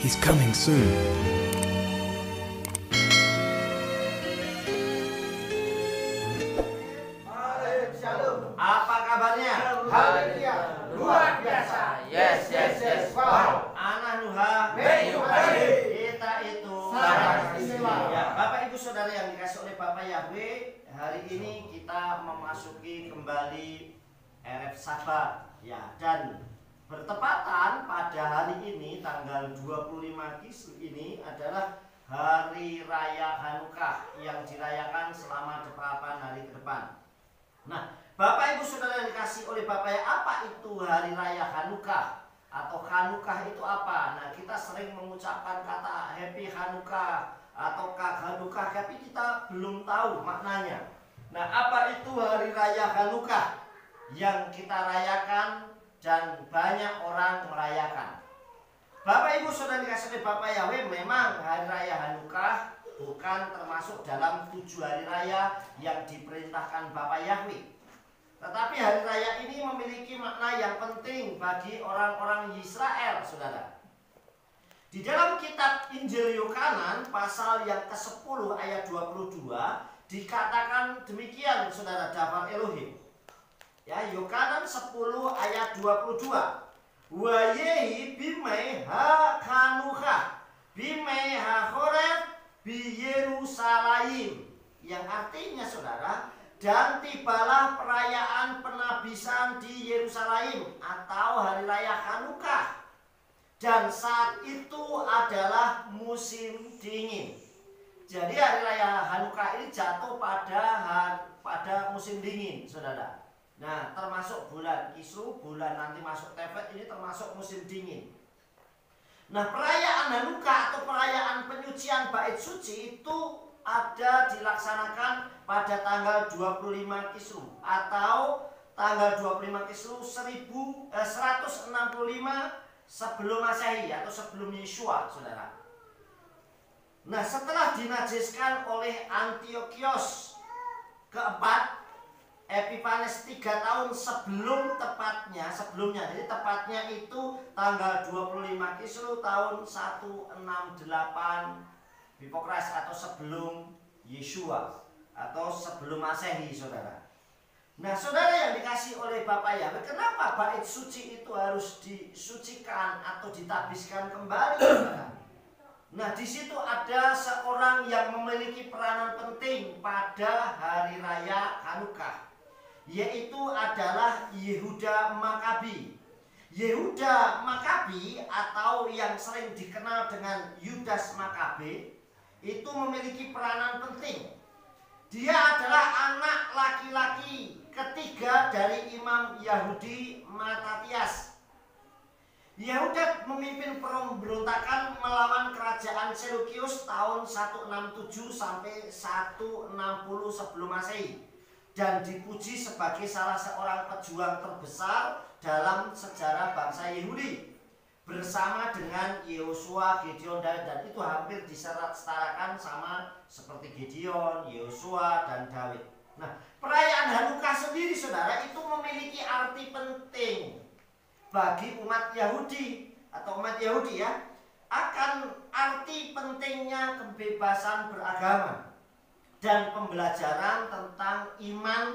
He's coming soon. Apa kabarnya? Haleluya, luar biasa. Yes, yes, yes. Wow. Anak Nuha, kita itu sangat istimewa. Ya, Bapak Ibu Saudara yang dikasih oleh Bapak Yahweh, hari ini kita memasuki kembali Erev Sabat ya, dan bertepatan pada hari ini tanggal 25 Kislev ini adalah Hari Raya Hanukkah yang dirayakan selama 8 hari ke depan. Nah, Bapak Ibu Saudara yang dikasih oleh Bapak ya, apa itu Hari Raya Hanukkah? Atau Hanukkah itu apa? Nah, kita sering mengucapkan kata Happy Hanukkah atau Kak Hanukkah, tapi kita belum tahu maknanya. Nah, apa itu Hari Raya Hanukkah yang kita rayakan dan banyak orang merayakan? Bapak Ibu Saudara yang dikasih oleh Bapak Yahweh, memang Hari Raya Hanukkah bukan termasuk dalam 7 hari raya yang diperintahkan Bapak Yahweh. Tetapi hari raya ini memiliki makna yang penting bagi orang-orang Israel, saudara. Di dalam kitab Injil Yohanan pasal yang ke-10 ayat 22 dikatakan demikian, saudara, Dabar Elohim. Ya, Yohanan 10 ayat 22. Wa yehi bimei ha Hanukkah bimei ha Horeb bi Yerusalem, yang artinya, saudara, dan tibalah perayaan penabisan di Yerusalem atau hari raya Hanukkah, dan saat itu adalah musim dingin. Jadi hari raya Hanukkah ini jatuh pada musim dingin, saudara. Nah, termasuk bulan Kislev, bulan nanti masuk Tevet, ini termasuk musim dingin. Nah, perayaan Hanukkah atau perayaan penyucian Bait Suci itu ada dilaksanakan pada tanggal 25 Kislev atau tanggal 25 Kislev 165 sebelum Masehi atau sebelum Yeshua, saudara. Nah, setelah dinajiskan oleh Antiochios keempat, Epiphanes 3 tahun sebelumnya, jadi tepatnya itu tanggal 25 Kislev tahun 168 Bipokras atau sebelum Yeshua atau sebelum Masehi, saudara. Nah, saudara yang dikasih oleh Bapak Yahweh, kenapa bait suci itu harus disucikan atau ditabiskan kembali, saudara? Nah, di situ ada seorang yang memiliki peranan penting pada hari raya Hanukkah, yaitu adalah Yehuda Makabi. Yehuda Makabi atau yang sering dikenal dengan Yudas Makabe itu memiliki peranan penting. Dia adalah anak laki-laki ketiga dari Imam Yahudi Matatias. Yehuda memimpin pemberontakan melawan kerajaan Seleukius tahun 167 sampai 160 sebelum Masehi, dan dipuji sebagai salah seorang pejuang terbesar dalam sejarah bangsa Yahudi, bersama dengan Yosua, Gideon, dan itu hampir disetarakan sama seperti Gideon, Yosua, dan Daud. Nah, perayaan Hanukkah sendiri, saudara, itu memiliki arti penting bagi umat Yahudi atau umat Yahudi ya, akan arti pentingnya kebebasan beragama dan pembelajaran tentang iman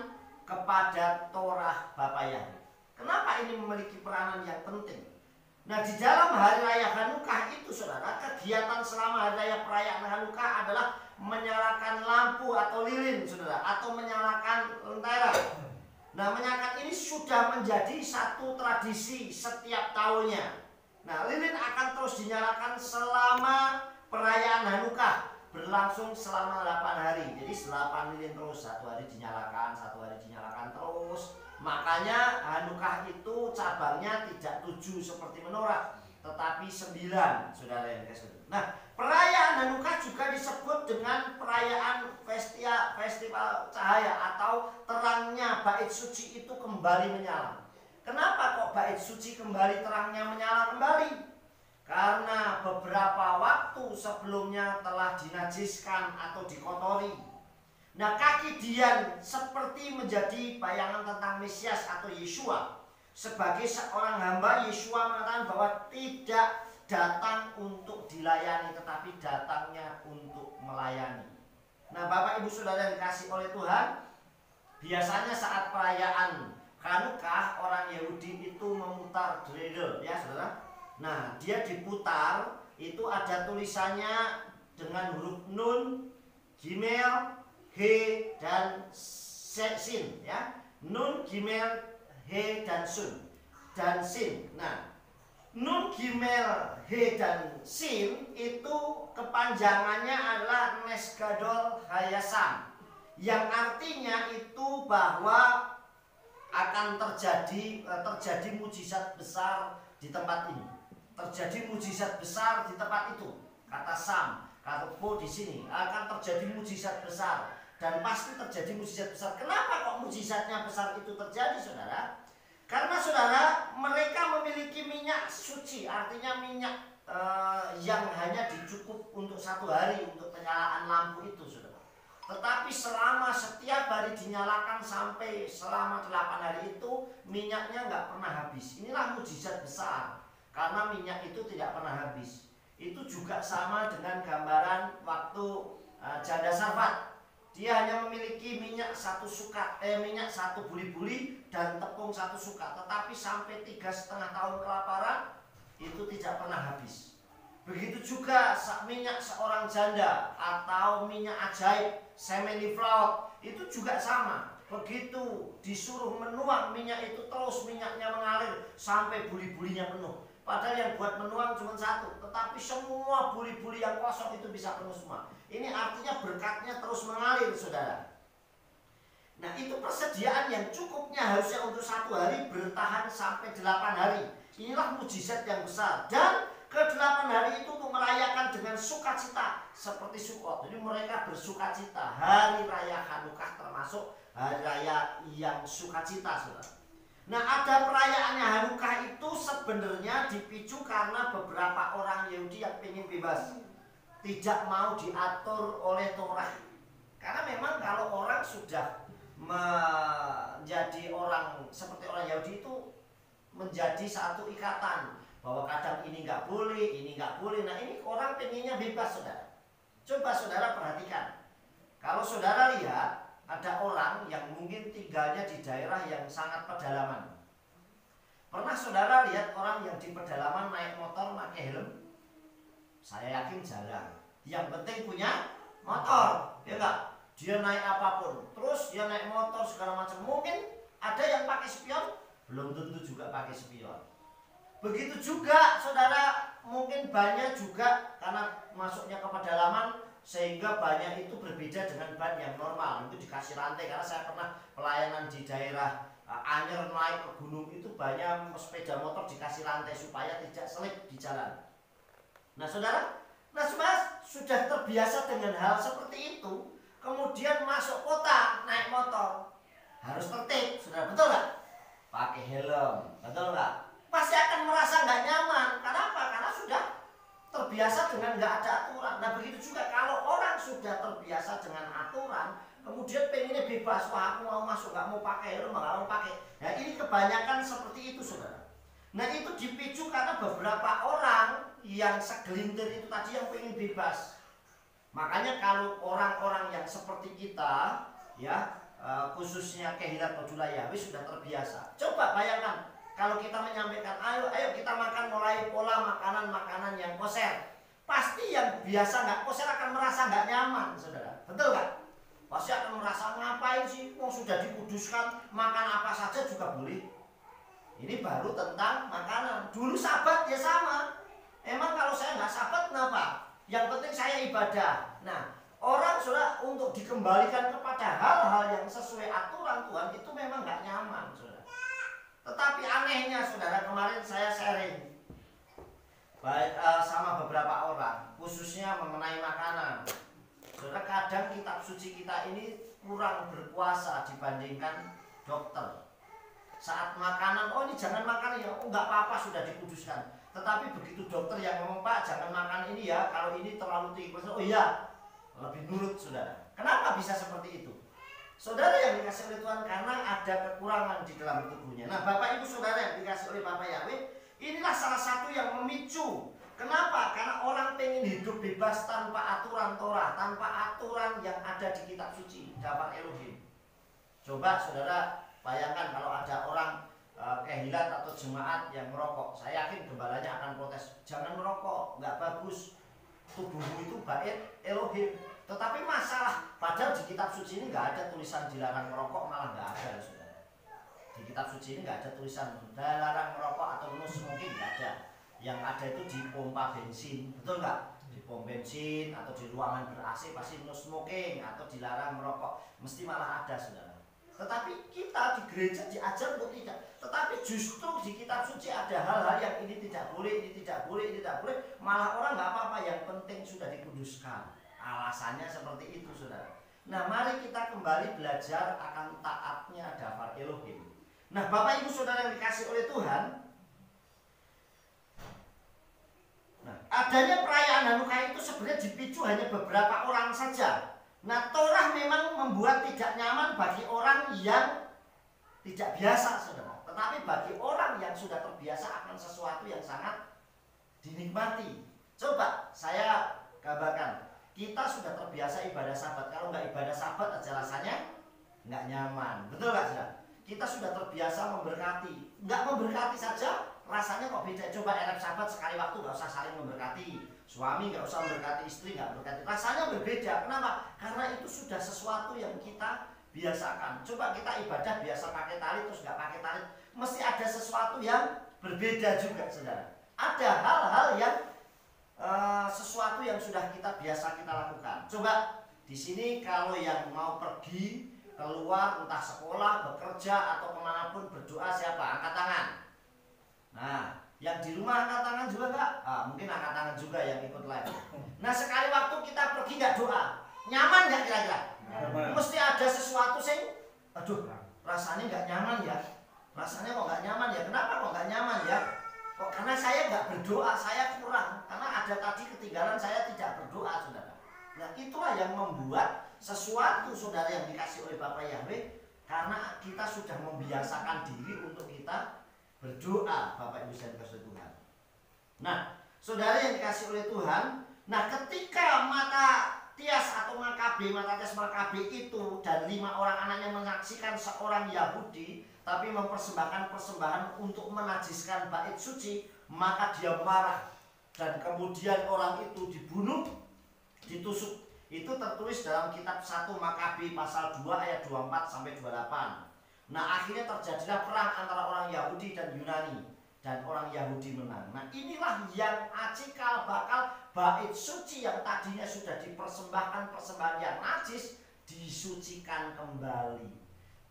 kepada Torah Bapa Yahweh. Kenapa ini memiliki peranan yang penting? Nah, di dalam hari raya Hanukkah itu, saudara, kegiatan selama hari raya perayaan Hanukkah adalah menyalakan lampu atau lilin, saudara, atau menyalakan lentera. Nah, menyalakan ini sudah menjadi satu tradisi setiap tahunnya. Nah, lilin akan terus dinyalakan selama perayaan Hanukkah, berlangsung selama 8 hari. Jadi 8 lilin terus, satu hari dinyalakan terus. Makanya Hanukkah itu cabangnya tidak 7 seperti menorah, tetapi 9, saudara yang dikasih. Nah, perayaan Hanukkah juga disebut dengan perayaan festival cahaya atau terangnya bait suci itu kembali menyala. Kenapa kok bait suci kembali terangnya menyala kembali? Karena beberapa waktu sebelumnya telah dinajiskan atau dikotori. Nah, kaki Dian seperti menjadi bayangan tentang Mesias atau Yeshua. Sebagai seorang hamba, Yeshua mengatakan bahwa tidak datang untuk dilayani, tetapi datangnya untuk melayani. Nah, Bapak Ibu Saudara yang dikasih oleh Tuhan, biasanya saat perayaan Hanukkah orang Yahudi itu memutar dreidel, ya Saudara. Nah, dia diputar, itu ada tulisannya dengan huruf Nun, Gimel, He, dan Sin, ya. Nun, Gimel, He, dan Sun, dan Sin. Nah, Nun, Gimel, He, dan Sin itu kepanjangannya adalah Nesgadol Hayasam, yang artinya itu bahwa akan terjadi mujizat besar di tempat ini. Terjadi mujizat besar di tempat itu. Kata Sam, kata Po di sini akan terjadi mujizat besar dan pasti terjadi mujizat besar. Kenapa kok mujizatnya besar itu terjadi, Saudara? Karena Saudara, mereka memiliki minyak suci, artinya minyak yang hanya dicukup untuk 1 hari untuk penyalaan lampu itu, Saudara. Tetapi selama setiap hari dinyalakan sampai selama 8 hari itu minyaknya nggak pernah habis. Inilah mujizat besar karena minyak itu tidak pernah habis. Itu juga sama dengan gambaran waktu janda Sarfat. Dia hanya memiliki minyak 1 sukat, minyak 1 buli-buli dan tepung 1 sukat. Tetapi sampai 3,5 tahun kelaparan itu tidak pernah habis. Begitu juga minyak seorang janda atau minyak ajaib, semeniflaut, itu juga sama. Begitu disuruh menuang minyak itu terus minyaknya mengalir sampai buli-bulinya penuh. Padahal yang buat menuang cuma 1, tetapi semua buli-buli yang kosong itu bisa penuh semua. Ini artinya berkatnya terus mengalir, Saudara. Nah, itu persediaan yang cukupnya harusnya untuk 1 hari bertahan sampai 8 hari. Inilah mujizat yang besar. Dan ke-8 hari itu untuk merayakan dengan sukacita seperti Sukot. Jadi mereka bersukacita. Hari raya Hanukkah termasuk hari raya yang sukacita, Saudara. Nah, ada perayaannya Hanukkah itu sebenarnya dipicu karena beberapa orang Yahudi yang ingin bebas, tidak mau diatur oleh Torah. Karena memang kalau orang sudah menjadi orang seperti orang Yahudi itu menjadi satu ikatan bahwa kadang ini nggak boleh, ini nggak boleh. Nah, ini orang pengennya bebas, Saudara. Coba Saudara perhatikan. Kalau Saudara lihat ada orang yang mungkin tinggalnya di daerah yang sangat pedalaman. Pernah Saudara lihat orang yang di pedalaman naik motor pakai helm? Saya yakin jarang. Yang penting punya motor, ya enggak? Dia naik apapun, terus dia naik motor segala macam. Mungkin ada yang pakai spion, belum tentu juga pakai spion. Begitu juga Saudara, mungkin banyak juga karena masuknya ke pedalaman sehingga banyak itu berbeda dengan ban yang normal. Itu dikasih rantai, karena saya pernah pelayanan di daerah Anyer, naik ke gunung itu banyak sepeda motor dikasih rantai supaya tidak selip di jalan. Nah, Saudara, sudah terbiasa dengan hal seperti itu, kemudian masuk kota naik motor harus tertib, Saudara, betul nggak? Pakai helm, betul nggak? Pasti akan merasa nggak nyaman. Kenapa? Karena sudah terbiasa dengan nggak ada aturan. Nah, begitu juga kalau orang sudah terbiasa dengan aturan, kemudian pengennya bebas, wah aku mau masuk, nggak mau pakai helm, nggak mau pakai. Nah, ini kebanyakan seperti itu, Saudara. Nah, itu dipicu karena beberapa orang yang segelintir itu tadi yang pengen bebas. Makanya kalau orang-orang yang seperti kita, ya khususnya Kehilat Kodulayawi sudah terbiasa. Coba bayangkan kalau kita menyampaikan, ayo kita makan mulai pola makanan-makanan yang kosher. Pasti yang biasa nggak kosher akan merasa nggak nyaman, Saudara. Betul nggak? Pasti akan merasa, ngapain sih? Wong sudah dikuduskan, makan apa saja juga boleh. Ini baru tentang makanan. Dulu Sabat ya sama. Emang kalau saya nggak Sabat kenapa? Yang penting saya ibadah. Nah, orang Saudara untuk dikembalikan kepada hal-hal yang sesuai aturan Tuhan itu memang nggak nyaman, Saudara. Tetapi anehnya, Saudara, kemarin saya sharing baik sama beberapa orang, khususnya mengenai makanan. Saudara, kadang kitab suci kita ini kurang berkuasa dibandingkan dokter. Saat makanan, oh ini jangan makan ya, oh nggak apa-apa sudah dikuduskan. Tetapi begitu dokter yang ngomong, Pak jangan makan ini ya, kalau ini terlalu tinggi, oh iya, lebih nurut, Saudara. Kenapa bisa seperti itu? Saudara yang dikasih oleh Tuhan, karena ada kekurangan di dalam tubuhnya. Nah, Bapak Ibu Saudara yang dikasih oleh Bapak Yahweh, inilah salah satu yang memicu Kenapa? Karena orang pengen hidup bebas tanpa aturan Torah, tanpa aturan yang ada di kitab suci, Dafar Elohim. Coba saudara bayangkan kalau ada orang kehilat atau jemaat yang merokok. Saya yakin gembalanya akan protes, jangan merokok, nggak bagus, tubuhmu itu bait Elohim. Tetapi masalah, padahal di kitab suci ini nggak ada tulisan dilarang merokok, malah nggak ada saudara. Di kitab suci ini nggak ada tulisan dilarang merokok atau no smoking, nggak ada. Yang ada itu di pompa bensin, betul nggak? Di pom bensin atau di ruangan ber-AC pasti no smoking atau dilarang merokok, mesti malah ada saudara. Tetapi kita di gereja diajar untuk tidak. Tetapi justru di kitab suci ada hal-hal yang ini tidak boleh, ini tidak boleh, ini tidak boleh. Malah orang nggak apa-apa, yang penting sudah dikuduskan. Alasannya seperti itu saudara. Nah mari kita kembali belajar akan taatnya Dafar Elohim. Nah Bapak Ibu Saudara yang dikasih oleh Tuhan, nah, adanya perayaan Hanukkah itu sebenarnya dipicu hanya beberapa orang saja. Nah, Torah memang membuat tidak nyaman bagi orang yang tidak biasa, saudara. Tetapi bagi orang yang sudah terbiasa akan sesuatu yang sangat dinikmati. Coba saya gambarkan, kita sudah terbiasa ibadah Sabat. Kalau nggak ibadah Sabat aja rasanya nggak nyaman, betul nggak saudara? Kita sudah terbiasa memberkati, nggak memberkati saja rasanya kok beda. Coba Erev Sabat sekali waktu nggak usah saling memberkati. Suami nggak usah memberkati istri, nggak memberkati, rasanya berbeda. Kenapa? Karena itu sudah sesuatu yang kita biasakan. Coba kita ibadah biasa pakai tali terus nggak pakai tali, mesti ada sesuatu yang berbeda juga, saudara. Ada hal-hal yang sesuatu yang sudah kita biasa kita lakukan. Coba di sini kalau yang mau pergi keluar entah sekolah, bekerja atau kemanapun berdoa siapa? Angkat tangan. Nah, yang di rumah angkat tangan juga nggak? Mungkin angkat tangan juga yang ikut live. Nah sekali waktu kita pergi nggak doa, nyaman nggak kira-kira? Mesti ada sesuatu sih. Aduh, rasanya nggak nyaman ya. Rasanya kok nggak nyaman ya? Kenapa kok nggak nyaman ya? Kok karena saya nggak berdoa, saya kurang. Karena ada tadi ketinggalan saya tidak berdoa, saudara. Nah itulah yang membuat sesuatu saudara yang dikasih oleh Bapak Yahweh, karena kita sudah membiasakan diri untuk kita berdoa, Bapak Ibu saya dikasih Tuhan. Nah, saudara yang dikasih oleh Tuhan, nah ketika Matatias atau Matatias Makabe itu dan 5 orang anaknya menyaksikan seorang Yahudi tapi mempersembahkan persembahan untuk menajiskan bait suci, maka dia marah dan kemudian orang itu dibunuh, ditusuk. Itu tertulis dalam kitab 1 Makabe pasal 2 ayat 24 sampai 28. Nah akhirnya terjadilah perang antara orang Yahudi dan Yunani, dan orang Yahudi menang. Nah inilah yang cikal bakal bait suci yang tadinya sudah dipersembahkan persembahan yang najis disucikan kembali,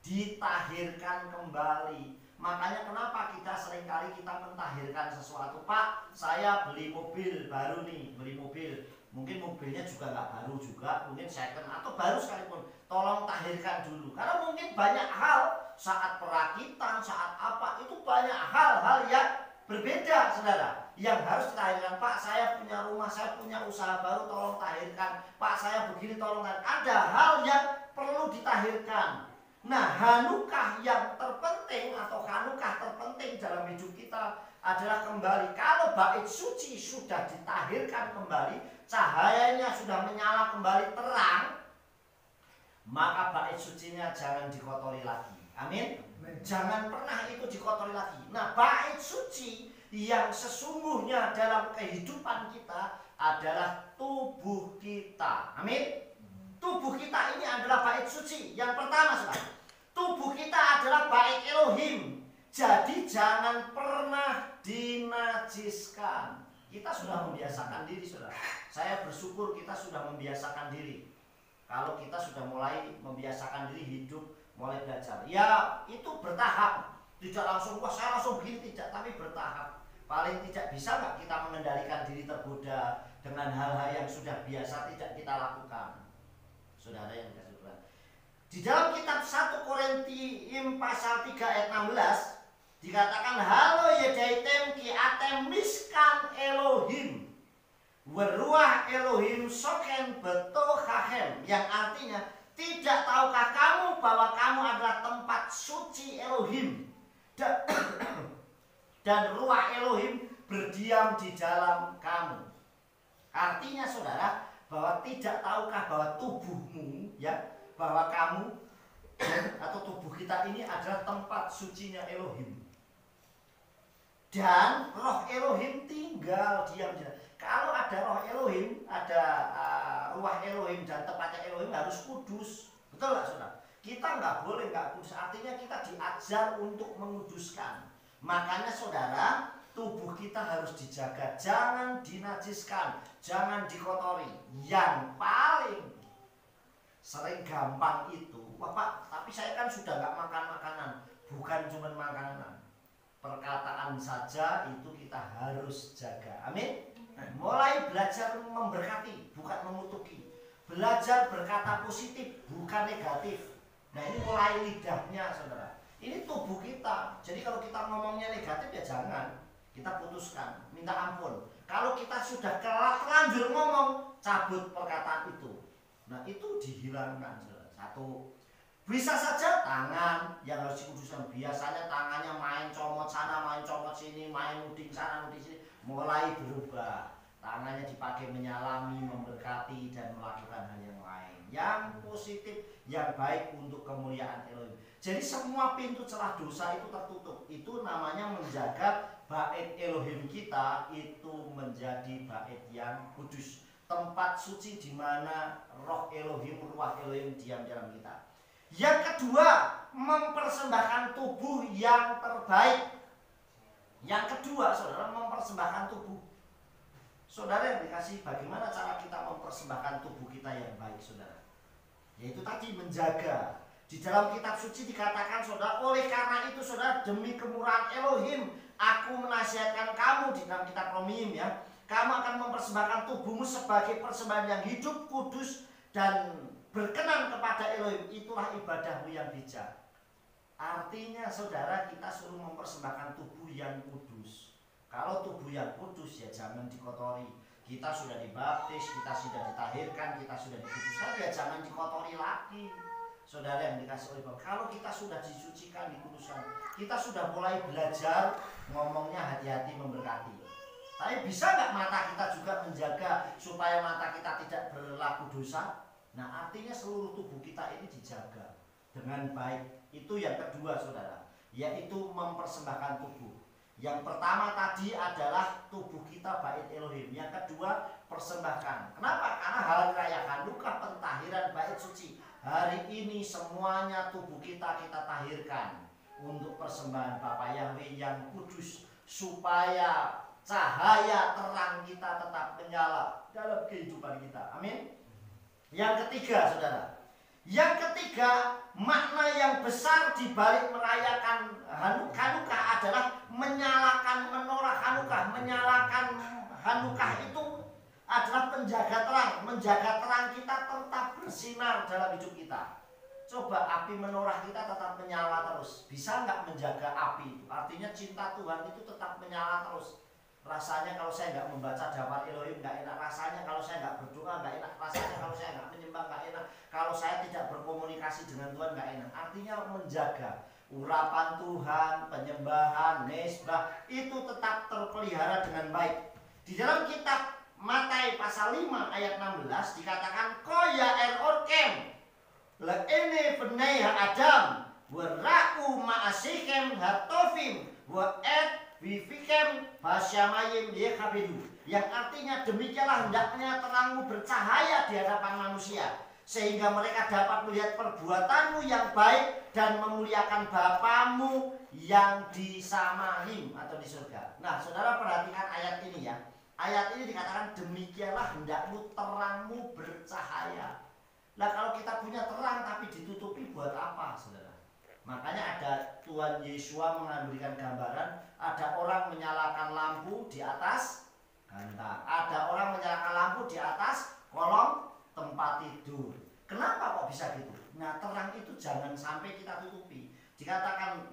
ditahirkan kembali. Makanya kenapa kita seringkali kita mentahirkan sesuatu. Pak, saya beli mobil baru nih, beli mobil. Mungkin mobilnya juga nggak baru juga, mungkin second atau baru sekalipun. Tolong tahirkan dulu. Karena mungkin banyak hal saat perakitan, saat apa, itu banyak hal-hal yang berbeda, saudara. Yang harus ditahirkan. Pak, saya punya rumah, saya punya usaha baru, tolong tahirkan. Pak, saya begini, tolong tahirkan. Ada hal yang perlu ditahirkan. Nah, Hanukkah yang terpenting atau Hanukkah terpenting dalam hidup kita adalah kembali. Kalau bait suci sudah ditahirkan kembali, cahayanya sudah menyala kembali terang, maka bait sucinya jangan dikotori lagi. Amin. Jangan pernah itu dikotori lagi. Nah, bait suci yang sesungguhnya dalam kehidupan kita adalah tubuh kita. Amin. Tubuh kita ini adalah bait suci. Yang pertama, saudara, tubuh kita adalah bait Elohim. Jadi jangan pernah dinajiskan. Kita sudah membiasakan diri, saudara. Saya bersyukur kita sudah membiasakan diri. Kalau kita sudah mulai membiasakan diri hidup, mulai belajar, ya itu bertahap. Tidak langsung, wah saya langsung begini, tidak, tapi bertahap. Paling tidak bisa nggak kita mengendalikan diri tergoda dengan hal-hal yang sudah biasa tidak kita lakukan. Saudara yang dikasih Tuhan, di dalam kitab 1 Korintium pasal 3 ayat 16 dikatakan, halo yedaitem ki atem miskan Elohim weruah Elohim soken betohahem, yang artinya, tidak tahukah kamu bahwa kamu adalah tempat suci Elohim dan ruah Elohim berdiam di dalam kamu. Artinya saudara, bahwa tidak tahukah bahwa tubuhmu, ya, bahwa kamu atau tubuh kita ini adalah tempat sucinya Elohim. Dan roh Elohim tinggal diam di dalam. Kalau ada roh Elohim, ada ruah Elohim dan tempatnya Elohim harus kudus. Betul nggak saudara? Kita nggak boleh nggak kudus. Artinya kita diajar untuk menguduskan. Makanya saudara, tubuh kita harus dijaga, jangan dinajiskan, jangan dikotori. Yang paling sering gampang itu, wah Pak, tapi saya kan sudah nggak makan makanan. Bukan cuma makanan, perkataan saja itu kita harus jaga. Amin. Mulai belajar memberkati, bukan mengutuki. Belajar berkata positif, bukan negatif. Nah ini mulai lidahnya saudara. Ini tubuh kita. Jadi kalau kita ngomongnya negatif ya jangan. Kita putuskan, minta ampun. Kalau kita sudah terlanjur ngomong, cabut perkataan itu. Nah itu dihilangkan saudara. Satu. Bisa saja tangan yang harus dikuduskan. Biasanya tangannya main comot sana, main comot sini, main nuding sana, nuding sini. Mulai berubah. Tangannya dipakai menyalami, memberkati, dan melakukan hal yang lain. Yang positif, yang baik untuk kemuliaan Elohim. Jadi semua pintu celah dosa itu tertutup. Itu namanya menjaga bait Elohim kita itu menjadi bait yang kudus. Tempat suci di mana roh Elohim, ruah Elohim diam dalam kita. Yang kedua, mempersembahkan tubuh yang terbaik. Yang kedua, saudara, mempersembahkan tubuh. Saudara yang dikasih, bagaimana cara kita mempersembahkan tubuh kita yang baik, saudara? Yaitu tadi menjaga. Di dalam kitab suci dikatakan, saudara, oleh karena itu, saudara, demi kemurahan Elohim, aku menasihatkan kamu di dalam kitab Romium, ya. Kamu akan mempersembahkan tubuhmu sebagai persembahan yang hidup, kudus, dan berkenan kepada Elohim. Itulah ibadahmu yang bijak. Artinya saudara, kita suruh mempersembahkan tubuh yang kudus. Kalau tubuh yang kudus ya jangan dikotori. Kita sudah dibaptis, kita sudah ditahirkan, kita sudah dikuduskan, ya jangan dikotori lagi. Saudara yang dikasih oleh Bapak, kalau kita sudah disucikan, dikuduskan, kita sudah mulai belajar ngomongnya hati-hati memberkati. Tapi bisa nggak mata kita juga menjaga supaya mata kita tidak berlaku dosa? Nah artinya seluruh tubuh kita ini dijaga dengan baik. Itu yang kedua saudara, yaitu mempersembahkan tubuh. Yang pertama tadi adalah tubuh kita bait Elohim. Yang kedua persembahkan. Kenapa? Karena hari raya Hanukkah pentahiran bait suci. Hari ini semuanya tubuh kita tahirkan untuk persembahan Bapa Yahweh yang kudus, supaya cahaya terang kita tetap menyala dalam kehidupan kita. Amin. Yang ketiga saudara, yang ketiga, makna yang besar di balik merayakan Hanukkah adalah menyalakan menorah Hanukkah. Menyalakan Hanukkah itu adalah penjaga terang, menjaga terang kita tetap bersinar dalam hidup kita. Coba api menorah kita tetap menyala terus. Bisa nggak menjaga api itu? Artinya cinta Tuhan itu tetap menyala terus. Rasanya kalau saya nggak membaca daftar Elohim nggak enak. Rasanya kalau saya nggak berdoa nggak enak. Rasanya kalau saya nggak menyembah nggak enak. Kalau saya tidak berkomunikasi dengan Tuhan nggak enak. Artinya menjaga urapan Tuhan, penyembahan, mesbah itu tetap terpelihara dengan baik. Di dalam kitab Matius pasal 5 ayat 16 dikatakan koya orkem leene benai Adam waraku ma'asikem hatofim wa wifikem basyamayim yekabidu, yang artinya demikianlah hendaknya terangmu bercahaya di hadapan manusia sehingga mereka dapat melihat perbuatanmu yang baik dan memuliakan Bapamu yang di Samahim atau di surga. Nah saudara perhatikan ayat ini ya. Ayat ini dikatakan demikianlah hendakmu terangmu bercahaya. Nah kalau kita punya terang tapi ditutupi buat apa saudara? Makanya ada Tuhan Yesus memberikan gambaran, ada orang menyalakan lampu di atas gantang, ada orang menyalakan lampu di atas kolong tempat tidur. Kenapa kok bisa gitu? Nah terang itu jangan sampai kita tutupi. Dikatakan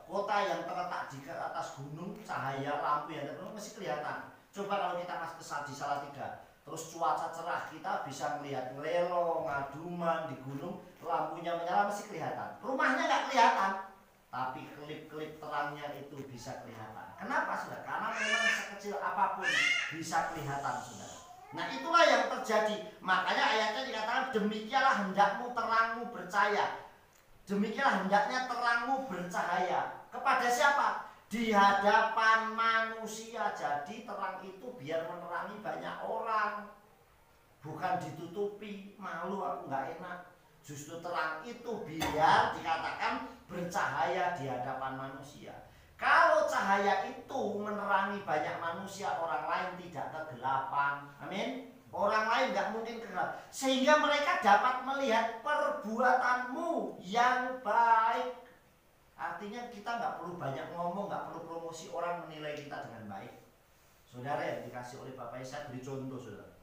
kota yang terletak di atas gunung, cahaya lampu yang terbentuk masih kelihatan. Coba kalau kita pas di Salatiga, terus cuaca cerah, kita bisa melihat Lelo, Ngaduman di gunung, lampunya menyala masih kelihatan. Rumahnya nggak kelihatan, tapi kelip-kelip terangnya itu bisa kelihatan. Kenapa saudara? Karena memang sekecil apapun bisa kelihatan saudara. Nah itulah yang terjadi. Makanya ayatnya dikatakan demikianlah hendakmu terangmu bercahaya. Demikianlah hendaknya terangmu bercahaya. Kepada siapa? Di hadapan manusia. Jadi terang itu biar menerangi banyak orang, bukan ditutupi. Malu aku nggak enak. Justru terang itu biar dikatakan bercahaya di hadapan manusia. Kalau cahaya itu menerangi banyak manusia, orang lain tidak kegelapan. Amin. Orang lain nggak mungkin kegelapan. Sehingga mereka dapat melihat perbuatanmu yang baik. Artinya kita nggak perlu banyak ngomong, nggak perlu promosi, orang menilai kita dengan baik. Saudara yang dikasih oleh Bapak, saya beri contoh saudara.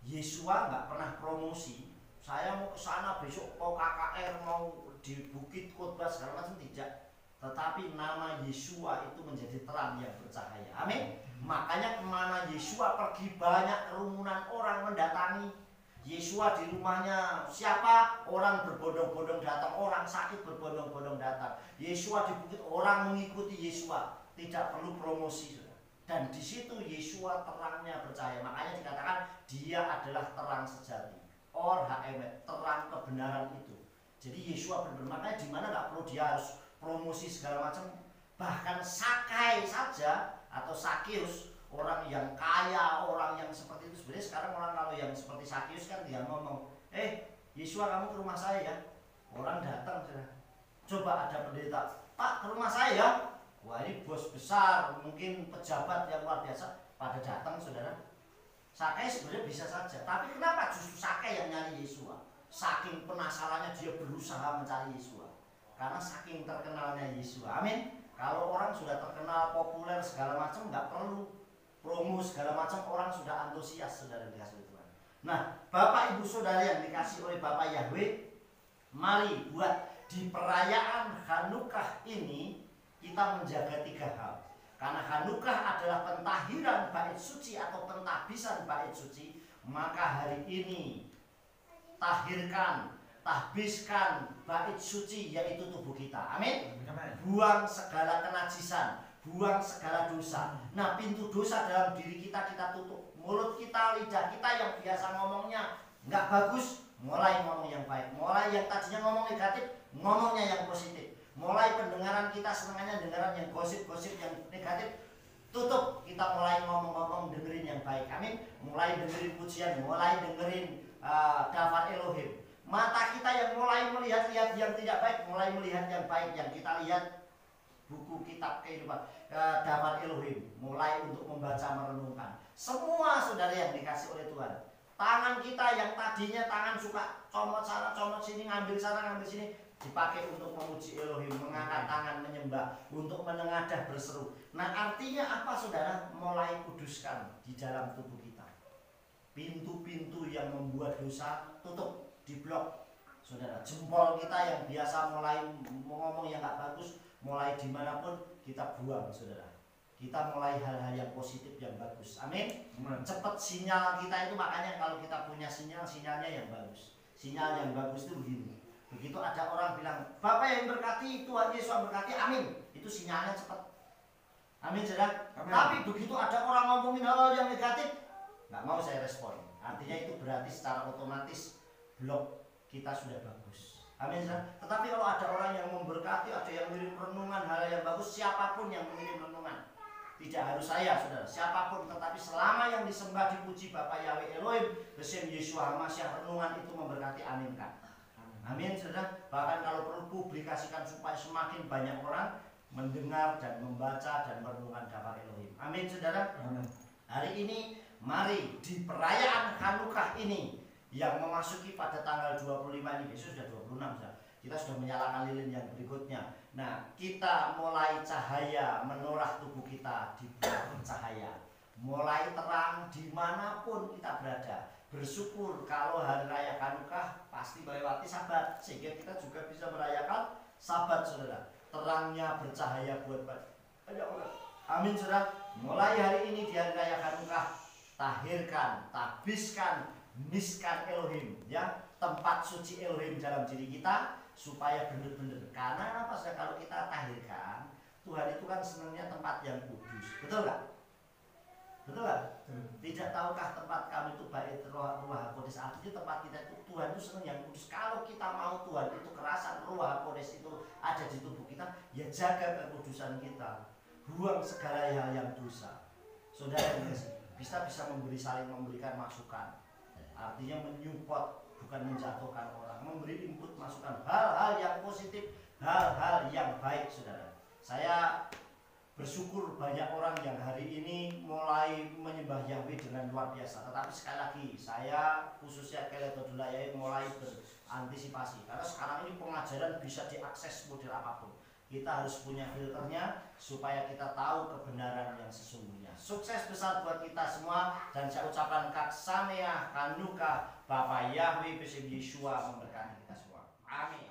Yesua nggak pernah promosi. Saya mau ke sana besok, mau KKR, mau di bukit khotbah segala macam, tidak. Tetapi nama Yesua itu menjadi terang yang bercahaya. Amin. Makanya kemana Yesua pergi banyak kerumunan orang mendatangi. Yesua di rumahnya siapa? Orang berbondong-bondong datang, orang sakit berbondong-bondong datang. Yesua di bukit, orang mengikuti Yesua. Tidak perlu promosi. Dan di situ Yesua terangnya bercahaya. Makanya dikatakan dia adalah terang sejati. Or HM, terang kebenaran itu. Jadi Yesua benar-benar, makanya di mana nggak perlu dia harus promosi segala macam. Bahkan Sakai saja atau Sakeus, orang yang kaya, orang yang seperti itu. Sebenarnya sekarang orang kalau yang seperti Sakeus kan dia ngomong, Yesua kamu ke rumah saya ya. Orang datang saudara. Coba ada pendeta, Pak ke rumah saya ya. Wah ini bos besar, mungkin pejabat yang luar biasa pada datang saudara. Sakai sebenarnya bisa saja, tapi kenapa justru Sakai yang nyari Yesua? Saking penasarannya dia berusaha mencari Yesua, karena saking terkenalnya Yesua. Amin. Kalau orang sudah terkenal, populer segala macam, nggak perlu promo segala macam, orang sudah antusias saudara dikasih Tuhan. Nah, Bapak Ibu Saudara yang dikasih oleh Bapak Yahweh, mari buat di perayaan Hanukkah ini kita menjaga 3 hal. Karena Hanukkah adalah pentahiran bait suci atau pentahbisan bait suci, maka hari ini tahirkan, tahbiskan bait suci yaitu tubuh kita. Amin. Buang segala kenajisan, buang segala dosa. Nah, pintu dosa dalam diri kita tutup. Mulut kita, lidah kita yang biasa ngomongnya nggak bagus, mulai ngomong yang baik. Mulai yang tadinya ngomong negatif, ngomongnya yang positif. Mulai pendengaran kita senangannya dengaran yang gosip-gosip yang negatif, tutup. Kita mulai ngomong-ngomong dengerin yang baik. Amin. Mulai dengerin pujian, mulai dengerin Dafar Elohim. Mata kita yang mulai melihat-lihat yang tidak baik, mulai melihat yang baik. Yang kita lihat buku kitab kehidupan Dafar Elohim, mulai untuk membaca merenungkan. Semua saudara yang dikasih oleh Tuhan. Tangan kita yang tadinya tangan suka comot sana comot sini, ngambil sana ngambil sini, dipakai untuk memuji Elohim, mengangkat tangan menyembah, untuk menengadah berseru. Nah artinya apa saudara? Mulai kuduskan di dalam tubuh kita. Pintu-pintu yang membuat dosa tutup, diblok saudara. Jempol kita yang biasa mulai ngomong yang gak bagus, mulai dimanapun kita buang saudara. Kita mulai hal-hal yang positif yang bagus. Amin. Cepat sinyal kita itu, makanya kalau kita punya sinyal, sinyalnya yang bagus. Sinyal yang bagus itu begini. Begitu ada orang bilang, Bapak yang berkati, Tuhan Yesus yang berkati, amin. Itu sinyalnya cepat. Amin, saudara. Tapi begitu ada orang ngomongin hal yang negatif, nggak mau saya respon. Artinya itu berarti secara otomatis blok kita sudah bagus. Amin, saudara. Tetapi kalau ada orang yang memberkati, ada yang mengirim renungan hal yang bagus, siapapun yang mengirim renungan, tidak harus saya, saudara, siapapun, tetapi selama yang disembah dipuji Bapak Yahweh Elohim, Besem Yeshua HaMashiach, renungan itu memberkati, aminkan. Amin, saudara. Bahkan kalau perlu publikasikan supaya semakin banyak orang mendengar dan membaca dan merenungkan Dafar Elohim. Amin, saudara. Amin. Hari ini mari di perayaan Hanukkah ini yang memasuki pada tanggal 25 ini, besok sudah 26 saudara. Kita sudah menyalakan lilin yang berikutnya. Nah, kita mulai cahaya menorah tubuh kita di bulan cahaya. Mulai terang dimanapun kita berada. Bersyukur kalau hari raya Hanukkah pasti melewati Sabat, sehingga kita juga bisa merayakan Sabat, saudara. Terangnya bercahaya buat banyak orang. Amin, saudara. Mulai hari ini di hari raya Hanukkah, tahirkan, tahbiskan, miskan Elohim, ya, tempat suci Elohim dalam diri kita. supaya benar-benar. Karena apa saudara, kalau kita tahirkan, Tuhan itu kan senangnya tempat yang kudus, betul nggak? Betul nggak? Tidak tahukah tempat kami itu bait Roh Kudus? Artinya tempat kita itu Tuhan itu senang yang kudus. Kalau kita mau Tuhan itu kerasan Roh Kudus itu ada di tubuh kita, ya jaga kekudusan kita, buang segala hal yang dosa. Saudara bisa saling memberikan masukan. Artinya menyupport, bukan menjatuhkan orang, memberi input masukan, hal-hal yang positif, hal-hal yang baik, saudara. Saya bersyukur banyak orang yang hari ini mulai menyembah Yahweh dengan luar biasa. Tetapi sekali lagi saya khususnya Keletodulaya mulai berantisipasi, karena sekarang ini pengajaran bisa diakses model apapun. Kita harus punya filternya supaya kita tahu kebenaran yang sesungguhnya. Sukses besar buat kita semua, dan saya ucapkan Kaksanea Kanuka Bapak Yahweh Besem Yeshua memberkati kita semua. Amin.